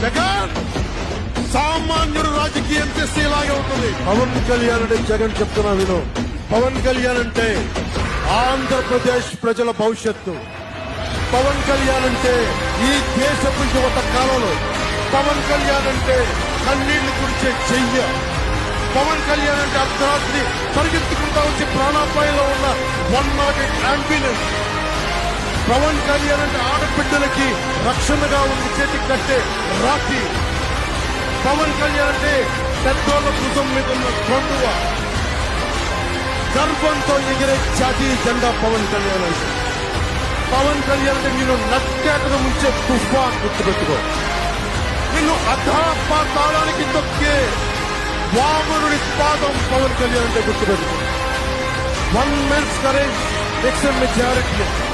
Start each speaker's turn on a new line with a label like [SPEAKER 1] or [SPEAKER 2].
[SPEAKER 1] జగన్ సామాన్యుడు రాజకీయం చేస్తే ఇలాగే ఉంటుంది.
[SPEAKER 2] పవన్ కళ్యాణ్ అంటే జగన్ చెప్తున్నా విను. పవన్ కళ్యాణ్ అంటే ఆంధ్రప్రదేశ్ ప్రజల భవిష్యత్తు. పవన్ కళ్యాణ్ అంటే ఈ దేశపు యువత కాలంలో. పవన్ కళ్యాణ్ అంటే కన్నీళ్లు కురిచే చెయ్య. పవన్ కళ్యాణ్ అంటే అర్ధరాత్రి పరిగెత్తుకుంటా వచ్చి ప్రాణాపాయంలో ఉన్న 108 అంబులెన్స్. పవన్ కళ్యాణ్ అంటే ఆడబిడ్డలకి రక్షణగా ఉండి చేతికి కట్టే రాఖీ. పవన్ కళ్యాణ్ అంటే పెద్దోళ్ల భుజం మీద ఉన్న కొండువ. గర్వంతో ఎగిరే జాతీయ జెండా పవన్ కళ్యాణ్ అంటే. పవన్ కళ్యాణ్ అంటే నేను నక్కేటను ముంచే తుఫాన్ గుర్తుపెట్టుకో. నిన్ను అధాపాతాళానికి తొక్కే వామనుడి పాదం పవన్ కళ్యాణ్ అంటే గుర్తుపెట్టుకో. 1 man's courage makes a majority.